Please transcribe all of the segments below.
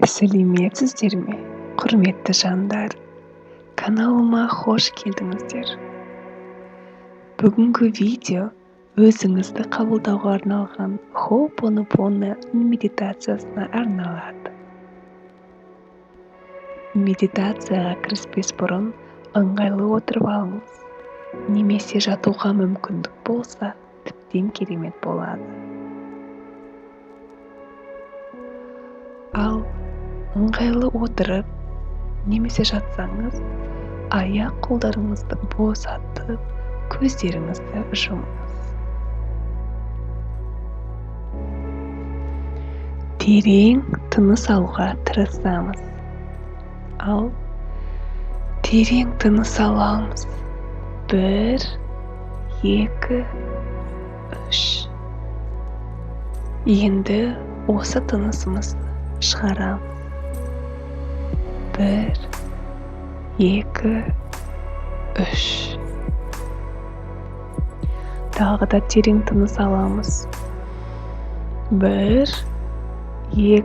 Сәлеметсіздер ме, құрметті жандар? Каналыма хош келдіңіздер. Бүгінгі видео өзіңізді қабылдауға арналған Хо'опонопоно медитациясына арналады. Медитацияға кіріспес бұрын ыңғайлы отырып алыңыз. Немесе жатуға мүмкіндік болса, тіптен керемет болады. Ал ыңғайлы отырып немесе жатсаңыз, аяқ қолдарыңызды босатып, көздеріңізді жұмыңыз. Терең тыныс алуға тырысамыз. Ал терең тыныс аламыз. 1, 2, 3. Енді осы тынысымызды шығарамыз. 1, 2, 3. Тағы да терең тыныс аламыз. 1, 2,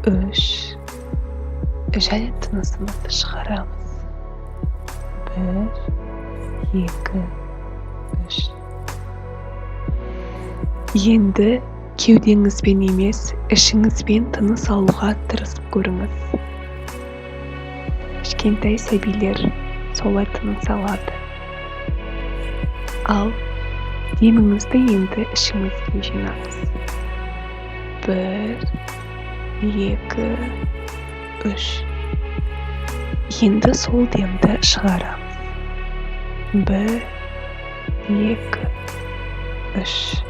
3. Және тынысымызды шығарамыз. 1, 2, 3. Енді кеудеңізбен емес, ішіңізбен тыныс алуға тырысып көріңіз. Кішкентай сәбилер солай тыныс алады. Ал деміңізді енді ішіңізге жинаңыз. 1, 2, 3. Енді сол демді шығарамыз. 1, 2, 3.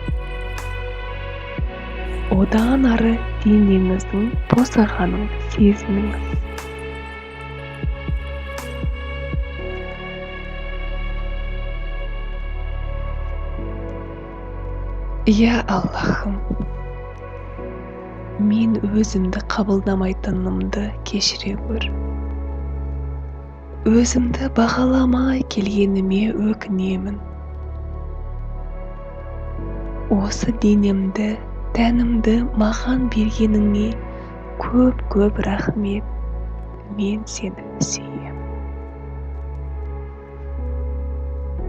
Одан ары денеңіздің босағанын сезініңіз. Я Аллахым, мен өзімді қабылдамайтынымды кешіре көр. Өзімді бағаламай келгеніме өкінемін. Осы денемді, тәнімді маған бергеніңе көп рахмет. Мен сені сүйем.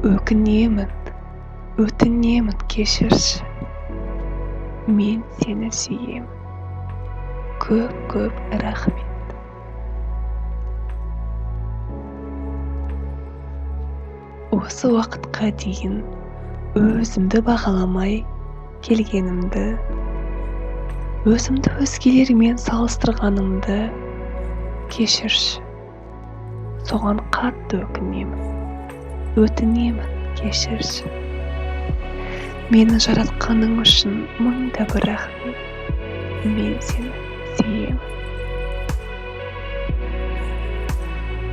Өкінемін, өтінемін, кешірші. Мен сені сүйем. Көп рахмет. Осы уақытқа дейін өзімді бағаламай келгенімді, өзімді өзгелермен салыстырғанымды кешірші. Соған қатты өтінемін, кешірші. Мені жаратқаның үшін мыңда бір рахмет. Мен сені сүйемін.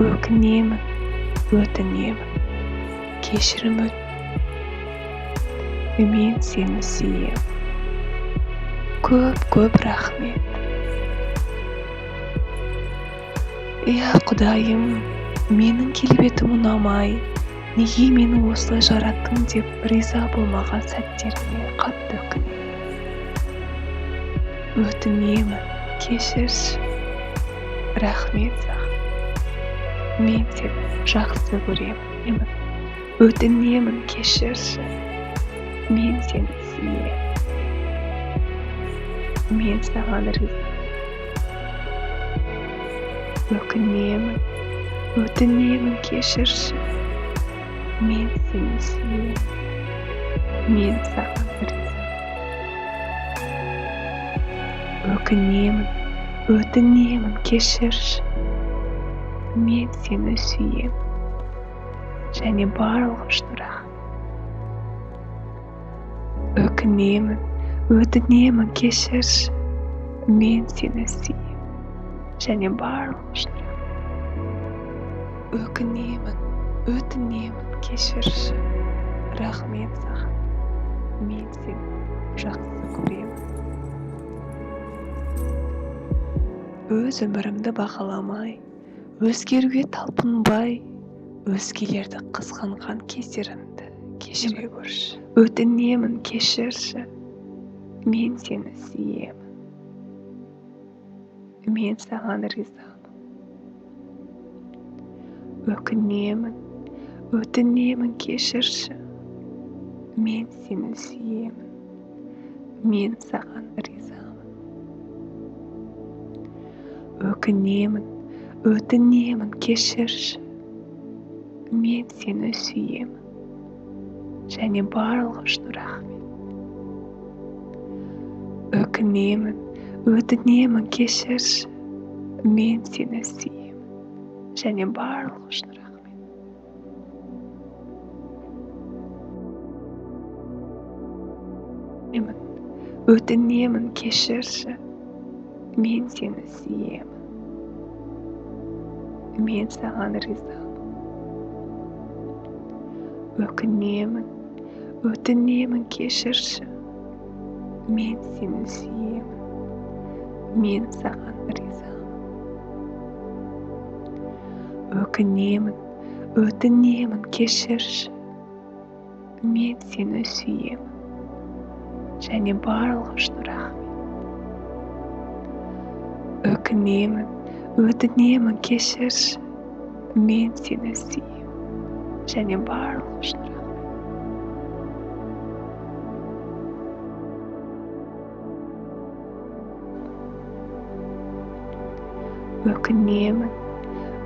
Өкінемін, өтінемін, кешірім өтінемін. Мен сені сүйем. Көп рахмет. Я Құдайым, менің келбетім ұнамай, неге мені осылай жараттың деп риза болмаған сәттеріме қатты өтінемін, кешірші. Рахмет саған. Мен сені жақсы көремін. Өтінемін, кешірші. Мен сені сүйем. Мен саған риза. Өкінемін, өтінемін, кешірші. Мен сені сүйем. Мен саған риза. Өкінемін, өтінемін, кешірші. Мен сені сүйем. Және барлық үшін рахмет. Өкінемін, өтінемін, кешірші. Мен сені сүйем. Және барлық үшін рахмет. Өкінемін, өтінемін, кешірші. Рахмет саған. Мен сені жақсы көремін. Өз өмірімді бағаламай, өзгеруге талпынбай, өзгелерді қызғанған кездерімді кешіре көрші. Өтінемін, кешірші. Мен сені сүйемін. Мен саған ризамын. Өкінемін, өтінемін, кешірші. Мен сені сүйемін. Мен саған ризамын. Өкінемін, өтінемін, кешірші. Мен сені сүйемін. Және барлығы үшін рахмет. Өкінемін, өтінемін, кешірші. Мен сені сүйемін. Және барлығы үшін рахмет. Өтінемін, кешірші. Мен сені сүйемін. Мен саған ризамын. Өкінемін, өтінемін, кешірші. Мен сені сүйемін. Мен саған ризамын. Өкінемін, өтінемін, кешірші. Мен сені сүйемін. Және барлығы үшін рахмет. Өкінемін, өтінемін, кешірші. Мен сені сүйемін. Және барлығы үшін рахмет. Өкінемін,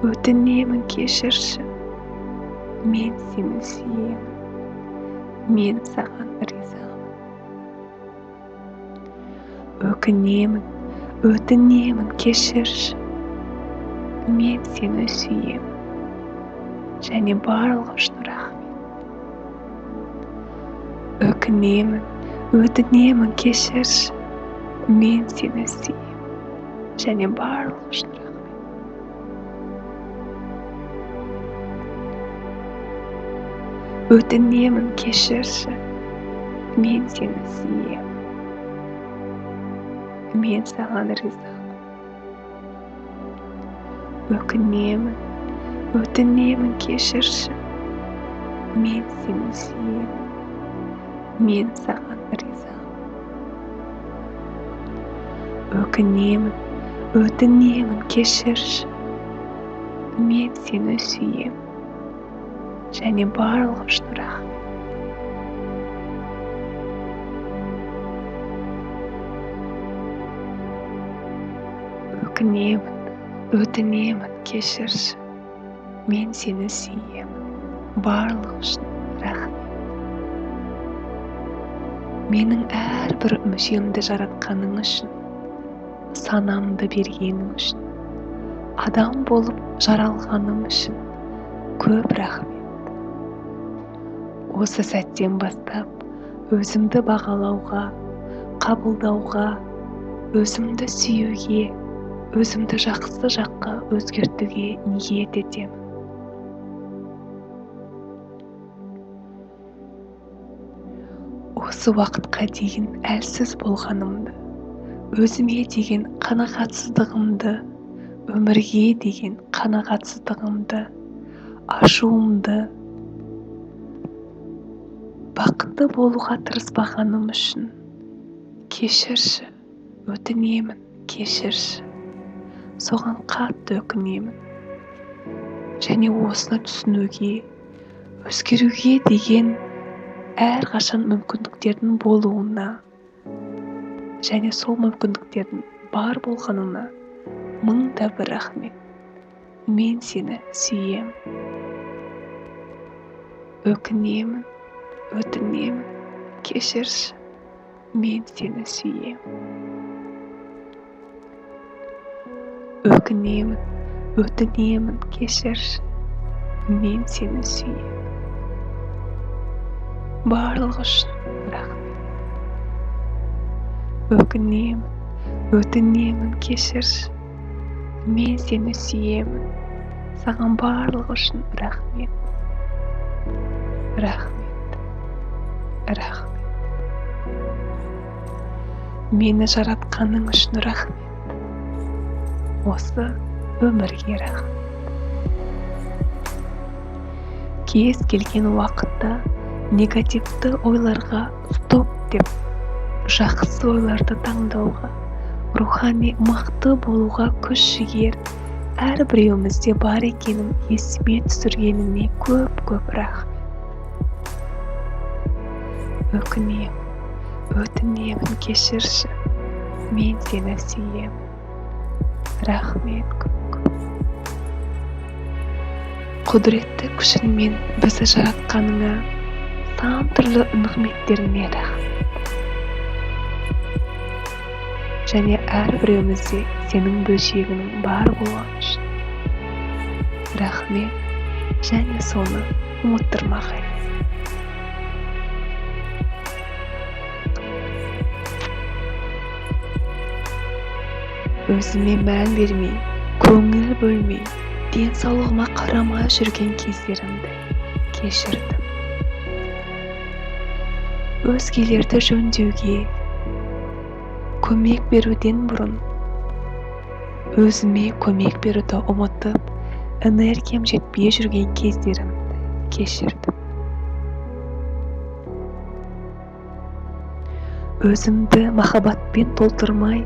өтінемін, кешірші. Мен сені сүйемін. Мен саған ризамын. Өкінемін, өтінемін, кешірші. Мен сені сүйемін. Және барлығы үшін рахмет. Өкінемін, өтінемін, кешірші. Мен сені сүйемін. Және барлығы үшін рахмет. Өтінемін, кешірші. Мен сені сүйемін. Мен саған ризамын. Өкінемін, өтінемін, кешірші. Мен сені сүйемін. Мен саған ризамын. Өкінемін, өтінемін, кешірші. Мен сені сүйемін. Және барлығы үшін рахмет. Өкінемін, өтінемін, кешірші. Мен сені сүйемін. Барлығы үшін рахмет. Менің әрбір мүшемді жаратқаның үшін, санамды бергенің үшін, адам болып жаралғаным үшін көп рахмет. Осы сәттен бастап өзімді бағалауға, қабылдауға, өзімді сүюге, өзімді жақсы жаққа өзгертуге ниет етемін. Осы уақытқа дейін әлсіз болғанымды, өзіме деген қанағатсыздығымды, өмірге деген қанағатсыздығымды, ашуымды, бақытты болуға тырыспағаным үшін кешірші, өтінемін, кешірші. Соған қатты өкінемін. Және осыны түсінуге, өзгеруге деген әрқашан мүмкіндіктердің болуына және сол мүмкіндіктердің бар болғанына мың да бір рахмет. Мен сені сүйемін. Өкінемін, өтінемін, кешірші. Мен сені сүйемін. Өкінемін, өтінемін, кешірші. Мен сені сүйемін. Барлығы үшін рахмет. Өкінемін, өтінемін, кешірші. Мен сені сүйемін. Саған барлығы үшін рахмет. Рахмет. Рахмет. Мені жаратқаның үшін рахмет. Осы өмірге рахмет. Кез келген уақытта негативті ойларға стоп деп, жақсы ойларды таңдауға рухани мықты болуға күш жігер әрбіреуімізде бар екенін есіме түсіргеніне көп рахмет. Өтінемін кешірші, мен сені сүйем. Рахмет көп. Құдіретті күшіңмен бізді жаратқаныңа, сан түрлі нығметтеріңе рахмет. Және әрбіреуімізде сенің бөлшегінің бар болғаны үшін рахмет, және соны ұмыттырмағай. Өзіме мән бермей, көңіл бөлмей, денсаулығыма қарамай жүрген кездерімді кешірдім. Өзгелерді жөндеуге көмек беруден бұрын өзіме көмек беруді ұмытып, энергиям жетпей жүрген кездерімді кешірдім. Өзімді махаббатпен толтырмай,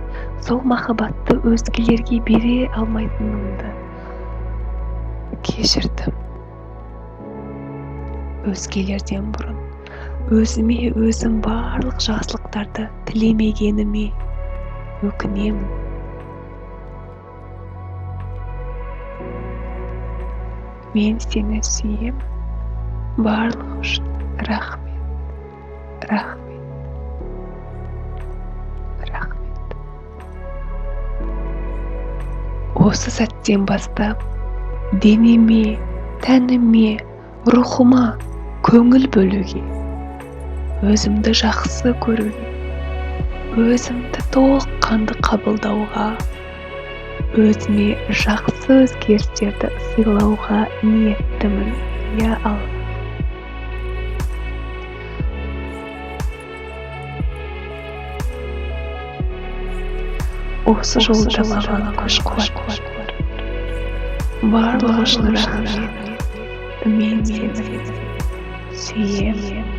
сол махаббатты өзгелерге бере алмайтынымды кешірдім. Өзгелерден бұрын өзіме өзім барлық жақсылықтарды тілемегеніме өкінемін. Мен сені сүйем. Барлық үшін рахмет. Осы сәттен бастап денеме, тәніме, рухыма көңіл бөлуге, өзімді жақсы көруге, өзімді толыққанды қабылдауға, өзіме жақсы өзгерістерді сыйлауға ниеттімін, я Алла. Осы жолда маған күш-қуат бар. Барлығы үшін рахмет. Мен сені сүйем.